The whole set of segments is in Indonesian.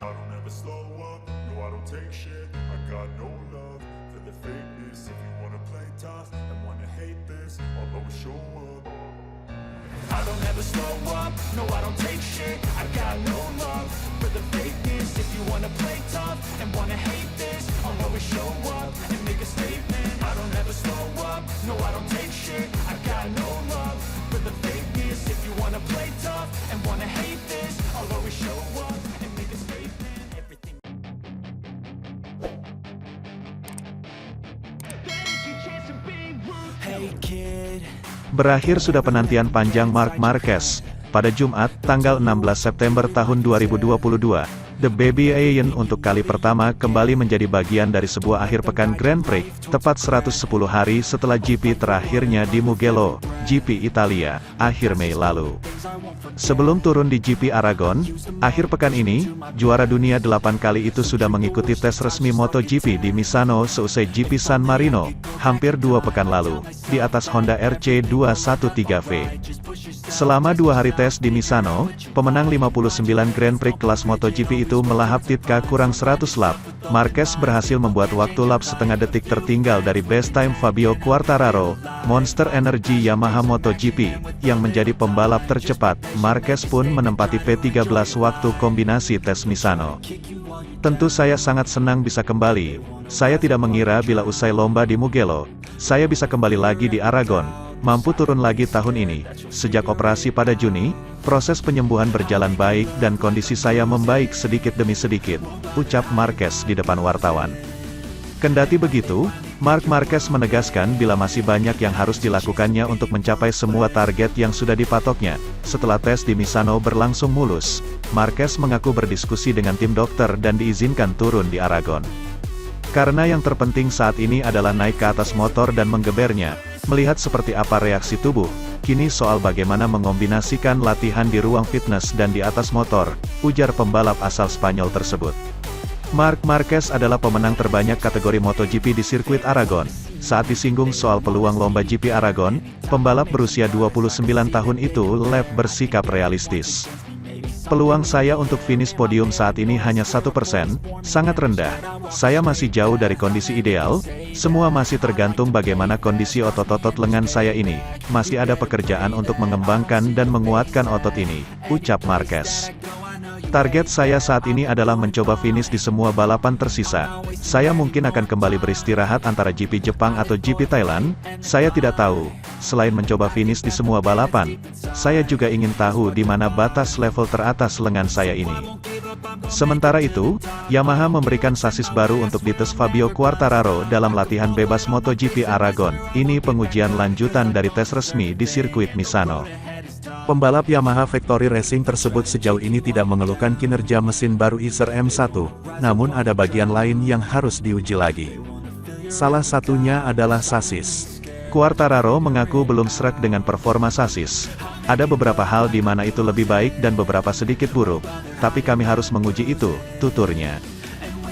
I don't ever slow up, no I don't take shit. I got no love for the fakeness. If you wanna play tough and wanna hate this, I'll always show up. I don't ever slow up, no I don't take shit. I got no love for the fakeness. If you wanna play tough and wanna hate this, I'll always show up and make a statement. I don't ever slow up, no I don't take shit. I got no love for the fakeness. If you wanna play tough and wanna hate this, I'll always show up and make a statement. Everything. Hey kid. Berakhir sudah penantian panjang Marc Marquez. Pada Jumat, tanggal 16 September tahun 2022, The Baby Aeon untuk kali pertama kembali menjadi bagian dari sebuah akhir pekan Grand Prix, tepat 110 hari setelah GP terakhirnya di Mugello, GP Italia, akhir Mei lalu. Sebelum turun di GP Aragon, akhir pekan ini, juara dunia 8 kali itu sudah mengikuti tes resmi MotoGP di Misano seusai GP San Marino, hampir 2 pekan lalu, di atas Honda RC213V. Selama 2 hari tes di Misano, pemenang 59 Grand Prix kelas MotoGP itu melahap Titka kurang 100 lap. Marquez berhasil membuat waktu lap setengah detik tertinggal dari best time Fabio Quartararo, Monster Energy Yamaha MotoGP, yang menjadi pembalap tercepat. Marquez pun menempati P13 waktu kombinasi tes Misano. Tentu saya sangat senang bisa kembali. Saya tidak mengira bila usai lomba di Mugello, saya bisa kembali lagi di Aragon, mampu turun lagi tahun ini. Sejak operasi pada Juni, proses penyembuhan berjalan baik dan kondisi saya membaik sedikit demi sedikit, ucap Marquez di depan wartawan. Kendati begitu, Marc Marquez menegaskan bila masih banyak yang harus dilakukannya untuk mencapai semua target yang sudah dipatoknya. Setelah tes di Misano berlangsung mulus, Marquez mengaku berdiskusi dengan tim dokter dan diizinkan turun di Aragon. Karena yang terpenting saat ini adalah naik ke atas motor dan menggebernya, melihat seperti apa reaksi tubuh. Kini soal bagaimana mengombinasikan latihan di ruang fitness dan di atas motor, ujar pembalap asal Spanyol tersebut. Marc Marquez adalah pemenang terbanyak kategori MotoGP di sirkuit Aragon. Saat disinggung soal peluang lomba GP Aragon, pembalap berusia 29 tahun itu bersikap realistis. Peluang saya untuk finish podium saat ini hanya 1%, sangat rendah. Saya masih jauh dari kondisi ideal, semua masih tergantung bagaimana kondisi otot-otot lengan saya ini. Masih ada pekerjaan untuk mengembangkan dan menguatkan otot ini, ucap Marquez. Target saya saat ini adalah mencoba finish di semua balapan tersisa. Saya mungkin akan kembali beristirahat antara GP Jepang atau GP Thailand, saya tidak tahu. Selain mencoba finish di semua balapan, saya juga ingin tahu di mana batas level teratas lengan saya ini. Sementara itu, Yamaha memberikan sasis baru untuk dites Fabio Quartararo dalam latihan bebas MotoGP Aragon. Ini pengujian lanjutan dari tes resmi di sirkuit Misano. Pembalap Yamaha Factory Racing tersebut sejauh ini tidak mengeluhkan kinerja mesin baru Isar M1, namun ada bagian lain yang harus diuji lagi. Salah satunya adalah sasis. Quartararo mengaku belum sreg dengan performa sasis. Ada beberapa hal di mana itu lebih baik dan beberapa sedikit buruk, tapi kami harus menguji itu, tuturnya.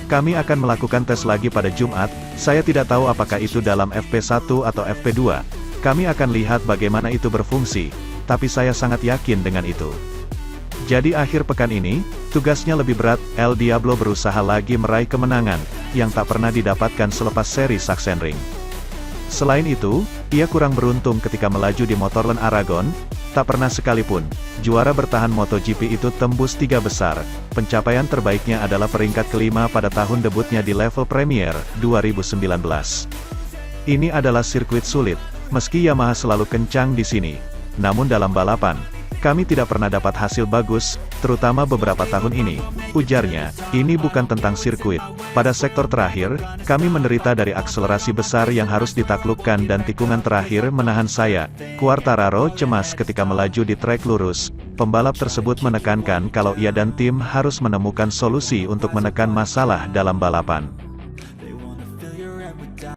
Kami akan melakukan tes lagi pada Jumat, saya tidak tahu apakah itu dalam FP1 atau FP2. Kami akan lihat bagaimana itu berfungsi, tapi saya sangat yakin dengan itu. Jadi akhir pekan ini, tugasnya lebih berat. El Diablo berusaha lagi meraih kemenangan, yang tak pernah didapatkan selepas seri Sachsenring. Selain itu, ia kurang beruntung ketika melaju di Motorland Aragon, tak pernah sekalipun, juara bertahan MotoGP itu tembus 3 besar. Pencapaian terbaiknya adalah peringkat kelima pada tahun debutnya di level Premier, 2019. Ini adalah sirkuit sulit, meski Yamaha selalu kencang di sini. Namun dalam balapan, kami tidak pernah dapat hasil bagus, terutama beberapa tahun ini, ujarnya. Ini bukan tentang sirkuit. Pada sektor terakhir, kami menderita dari akselerasi besar yang harus ditaklukkan dan tikungan terakhir menahan saya. Quartararo cemas ketika melaju di trek lurus. Pembalap tersebut menekankan kalau ia dan tim harus menemukan solusi untuk menekan masalah dalam balapan.